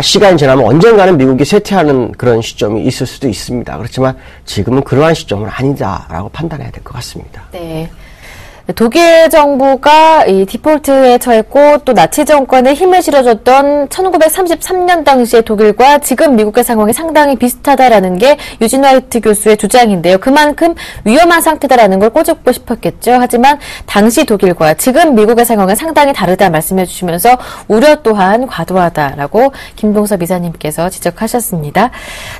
시간이 지나면 언젠가는 미국이 쇠퇴하는 그런 시점이 있을 수도 있습니다. 그렇지만 지금은 그러한 시점은 아니다 라고 판단해야 될 것 같습니다. 네. 독일 정부가 이 디폴트에 처했고 또 나치 정권에 힘을 실어줬던 1933년 당시의 독일과 지금 미국의 상황이 상당히 비슷하다라는 게 유진 화이트 교수의 주장인데요. 그만큼 위험한 상태다라는 걸 꼬집고 싶었겠죠. 하지만 당시 독일과 지금 미국의 상황은 상당히 다르다 말씀해 주시면서 우려 또한 과도하다라고 김동섭 이사님께서 지적하셨습니다.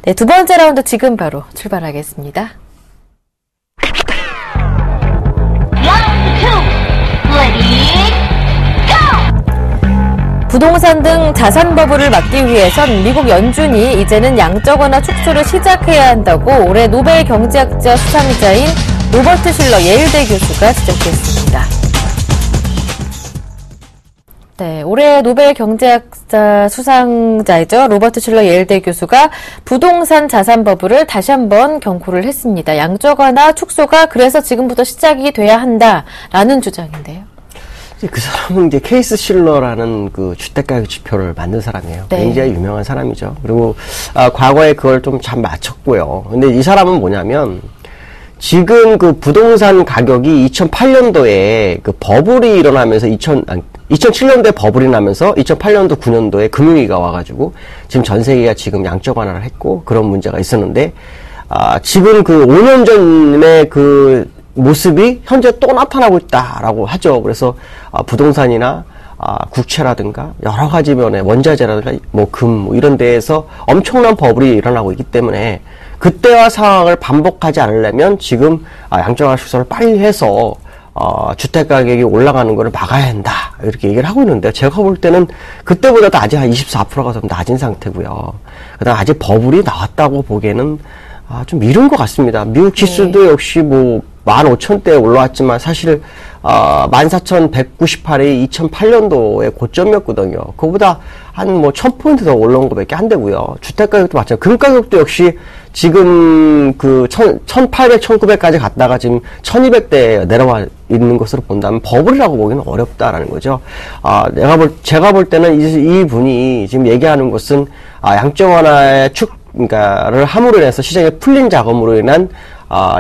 네, 두 번째 라운드 지금 바로 출발하겠습니다. 부동산 등 자산 버블을 막기 위해선 미국 연준이 이제는 양적완화 축소를 시작해야 한다고 올해 노벨 경제학자 수상자인 로버트 실러 예일대 교수가 지적했습니다. 네, 올해 노벨 경제학자 수상자이죠. 로버트 실러 예일대 교수가 부동산 자산 버블을 다시 한번 경고를 했습니다. 양적 완화 축소가 그래서 지금부터 시작이 돼야 한다라는 주장인데요. 그 사람은 이제 케이스 실러라는 그 주택가격 지표를 만든 사람이에요. 네. 굉장히 유명한 사람이죠. 그리고 과거에 그걸 좀 잘 맞췄고요. 근데 이 사람은 뭐냐면 지금 그 부동산 가격이 2008년도에 그 버블이 일어나면서 2007년도에 버블이 나면서 2008년도 9년도에 금융위기가 와가지고 지금 전 세계가 지금 양적 완화를 했고 그런 문제가 있었는데 지금 그 5년 전에 그 모습이 현재 또 나타나고 있다라고 하죠. 그래서 부동산이나 국채라든가 여러 가지 면에 원자재라든가 뭐 금 이런 데에서 엄청난 버블이 일어나고 있기 때문에 그때와 상황을 반복하지 않으려면 지금 양적완화 축소를 빨리 해서 주택 가격이 올라가는 것을 막아야 한다 이렇게 얘기를 하고 있는데 제가 볼 때는 그때보다도 아직 한 24%가 좀 낮은 상태고요. 그다음 아직 버블이 나왔다고 보기에는 좀 이른 것 같습니다. 미국 지수도 역시 뭐 15,000대에 올라왔지만 사실 14,198이 2008년도에 고점이었거든요. 그거보다 한 뭐 1000포인트 더 올라온 것밖에 안 되고요. 주택가격도 마찬가지고 금 가격도 역시 지금 그 1800, 1900까지 갔다가 지금 1200대에 내려와 있는 것으로 본다면 버블이라고 보기는 어렵다라는 거죠. 제가 볼 때는 이 분이 지금 얘기하는 것은 양적 완화의 그러니까를 함으로 인해서 시장에 풀린 자금으로 인한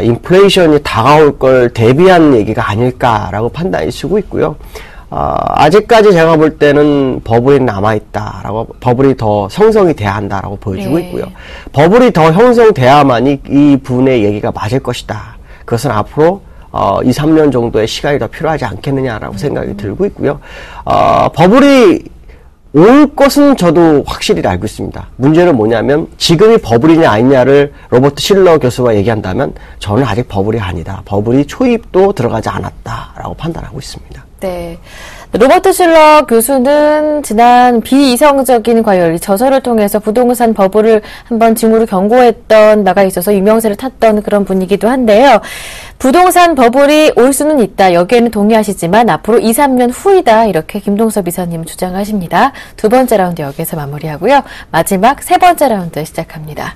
인플레이션이 다가올 걸 대비한 얘기가 아닐까라고 판단이 쓰고 있고요. 아직까지 제가 볼 때는 버블이 남아있다라고, 버블이 더 형성이 돼야 한다라고 보여주고 있고요. 버블이 더 형성돼야만이 이 분의 얘기가 맞을 것이다. 그것은 앞으로 2, 3년 정도의 시간이 더 필요하지 않겠느냐라고 생각이 들고 있고요. 버블이 올 것은 저도 확실히 알고 있습니다. 문제는 뭐냐면 지금이 버블이냐 아니냐를 로버트 실러 교수가 얘기한다면 저는 아직 버블이 아니다. 버블이 초입도 들어가지 않았다라고 판단하고 있습니다. 네. 로버트 실러 교수는 지난 비이성적인 과열, 저서를 통해서 부동산 버블을 한번 징후로 경고했던 바가 있어서 유명세를 탔던 그런 분이기도 한데요. 부동산 버블이 올 수는 있다. 여기에는 동의하시지만 앞으로 2, 3년 후이다. 이렇게 김동섭 이사님은 주장하십니다. 두 번째 라운드 여기서 마무리하고요. 마지막 세 번째 라운드 시작합니다.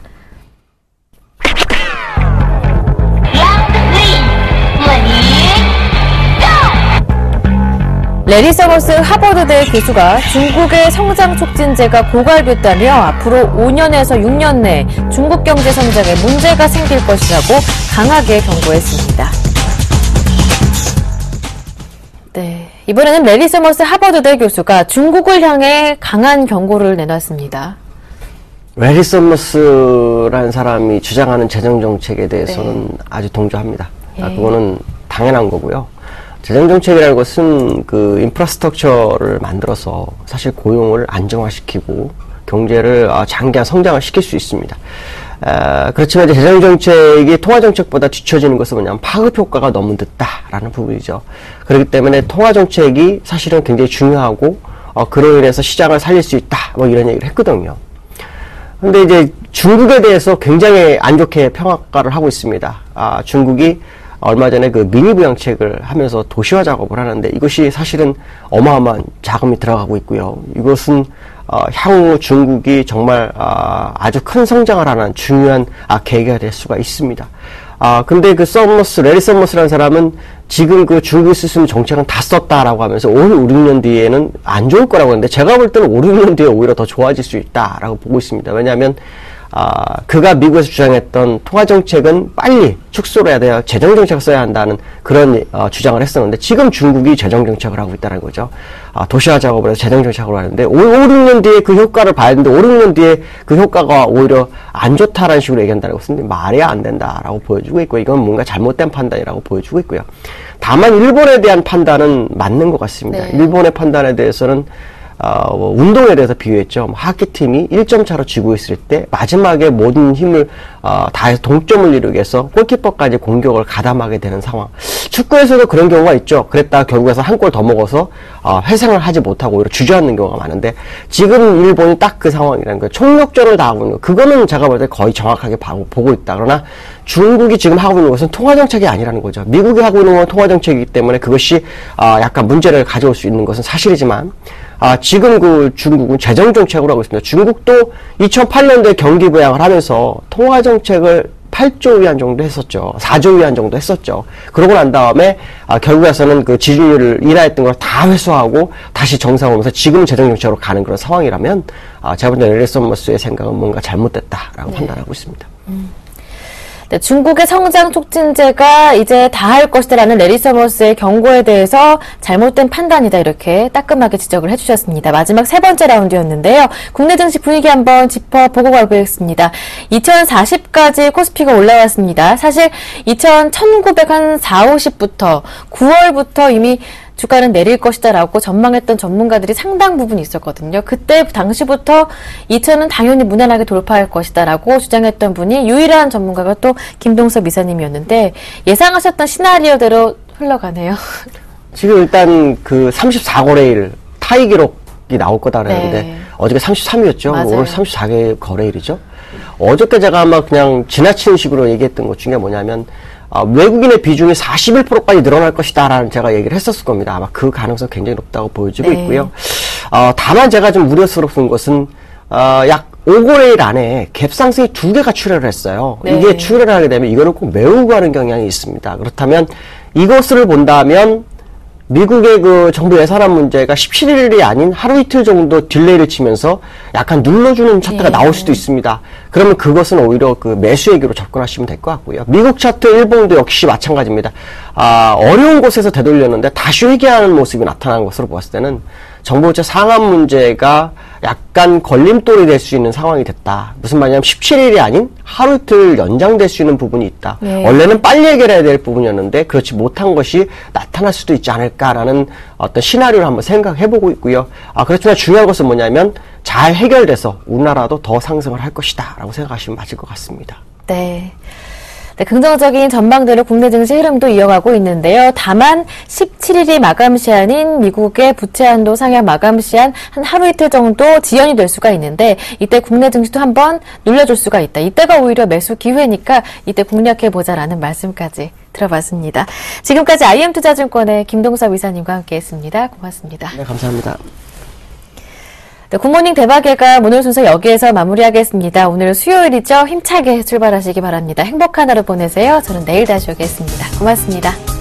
레리 서머스 하버드대 교수가 중국의 성장 촉진제가 고갈됐다며 앞으로 5년에서 6년 내 중국 경제 성장에 문제가 생길 것이라고 강하게 경고했습니다. 네, 이번에는 레리 서머스 하버드대 교수가 중국을 향해 강한 경고를 내놨습니다. 레리 서머스라는 사람이 주장하는 재정 정책에 대해서는 아주 동조합니다. 그거는 당연한 거고요. 재정정책이라는 것은 그 인프라스트럭처를 만들어서 사실 고용을 안정화시키고 경제를 장기간 성장을 시킬 수 있습니다. 그렇지만 이제 재정정책이 통화정책보다 뒤처지는 것은 뭐냐면 파급효과가 너무 늦다라는 부분이죠. 그렇기 때문에 통화정책이 사실은 굉장히 중요하고 그로 인해서 시장을 살릴 수 있다 뭐 이런 얘기를 했거든요. 근데 이제 중국에 대해서 굉장히 안 좋게 평가를 하고 있습니다. 중국이 얼마 전에 그 미니 부양책을 하면서 도시화 작업을 하는데 이것이 사실은 어마어마한 자금이 들어가고 있고요. 이것은 향후 중국이 정말 아주 큰 성장을 하는 중요한 계기가 될 수가 있습니다. 근데 그 레리 서머스라는 사람은 지금 그 중국이 쓸 수 있는 정책은 다 썼다라고 하면서 5, 6년 뒤에는 안 좋을 거라고 하는데 제가 볼 때는 5, 6년 뒤에 오히려 더 좋아질 수 있다라고 보고 있습니다. 왜냐하면 그가 미국에서 주장했던 통화정책은 빨리 축소를 해야 돼요. 재정정책을 써야 한다는 그런 주장을 했었는데 지금 중국이 재정정책을 하고 있다는 거죠. 도시화 작업을 해서 재정정책으로 하는데 5, 6년 뒤에 그 효과를 봐야 되는데 5, 6년 뒤에 그 효과가 오히려 안 좋다라는 식으로 얘기한다는 것은 말이 안 된다라고 보여주고 있고 이건 뭔가 잘못된 판단이라고 보여주고 있고요. 다만 일본에 대한 판단은 맞는 것 같습니다. 네. 일본의 판단에 대해서는 운동에 대해서 비유했죠. 하키팀이 1점 차로 지고 있을 때 마지막에 모든 힘을 다해서 동점을 이루기 위해서 골키퍼까지 공격을 가담하게 되는 상황. 축구에서도 그런 경우가 있죠. 그랬다가 결국에서 한 골 더 먹어서 회생을 하지 못하고 오히려 주저앉는 경우가 많은데 지금 일본이 딱 그 상황이라는 거예요. 총력전을 다 하고 있는 거. 그거는 제가 볼 때 거의 정확하게 보고 있다. 그러나 중국이 지금 하고 있는 것은 통화정책이 아니라는 거죠. 미국이 하고 있는 건 통화정책이기 때문에 그것이 약간 문제를 가져올 수 있는 것은 사실이지만 지금 그 중국은 재정정책으로 하고 있습니다. 중국도 2008년도에 경기 부양을 하면서 통화정책을 8조 위안 정도 했었죠. 4조 위안 정도 했었죠. 그러고 난 다음에 결국에서는 그 지준율을 인하했던 걸 다 회수하고 다시 정상 오면서 지금 재정정책으로 가는 그런 상황이라면 제가 볼 때 레리 서머스의 생각은 뭔가 잘못됐다라고 판단하고 있습니다. 네, 중국의 성장 촉진제가 이제 다 할 것이다라는 레리 서머스의 경고에 대해서 잘못된 판단이다 이렇게 따끔하게 지적을 해주셨습니다. 마지막 세 번째 라운드였는데요. 국내 증시 분위기 한번 짚어보고 가보겠습니다. 2040까지 코스피가 올라왔습니다. 사실 1950부터 9월부터 이미 주가는 내릴 것이다라고 전망했던 전문가들이 상당 부분 있었거든요. 그때 당시부터 2000은 당연히 무난하게 돌파할 것이다라고 주장했던 분이 유일한 전문가가 또 김동섭 이사님이었는데 예상하셨던 시나리오대로 흘러가네요. 지금 일단 그 34거래일 타이 기록이 나올 거다 그랬는데 네. 어저께 33이었죠. 맞아요. 오늘 34개 거래일이죠. 어저께 제가 아마 그냥 지나치는 식으로 얘기했던 것 중에 뭐냐면 외국인의 비중이 41%까지 늘어날 것이다라는 제가 얘기를 했었을 겁니다. 아마 그 가능성 굉장히 높다고 보여지고 네. 있고요. 다만 제가 좀 우려스러운 것은 약 5거래일 안에 갭 상승이 2개가 출현을 했어요. 네. 이게 출현을 하게 되면 이거는 꼭 메우고 가는 경향이 있습니다. 그렇다면 이것을 본다면 미국의 그 정부 예산안 문제가 17일이 아닌 하루 이틀 정도 딜레이를 치면서 약간 눌러주는 차트가 나올 수도 있습니다. 그러면 그것은 오히려 그 매수 얘기로 접근하시면 될 것 같고요. 미국 차트, 일본도 역시 마찬가지입니다. 어려운 곳에서 되돌렸는데 다시 회귀하는 모습이 나타난 것으로 보았을 때는 정부채 상한 문제가 약간 걸림돌이 될 수 있는 상황이 됐다. 무슨 말이냐면 17일이 아닌 하루 이틀 연장될 수 있는 부분이 있다. 네. 원래는 빨리 해결해야 될 부분이었는데 그렇지 못한 것이 나타날 수도 있지 않을까라는 어떤 시나리오를 한번 생각해보고 있고요. 그렇지만 중요한 것은 뭐냐면 잘 해결돼서 우리나라도 더 상승을 할 것이다 라고 생각하시면 맞을 것 같습니다. 네. 네, 긍정적인 전망대로 국내 증시 흐름도 이어가고 있는데요. 다만 17일이 마감 시한인 미국의 부채 한도 상향 마감 시한 한 하루 이틀 정도 지연이 될 수가 있는데 이때 국내 증시도 한번 눌려줄 수가 있다. 이때가 오히려 매수 기회니까 이때 공략해보자라는 말씀까지 들어봤습니다. 지금까지 IM투자증권의 김동섭 이사님과 함께했습니다. 고맙습니다. 네, 감사합니다. 네, 굿모닝 대박예감 오늘 순서 여기에서 마무리하겠습니다. 오늘 수요일이죠. 힘차게 출발하시기 바랍니다. 행복한 하루 보내세요. 저는 내일 다시 오겠습니다. 고맙습니다.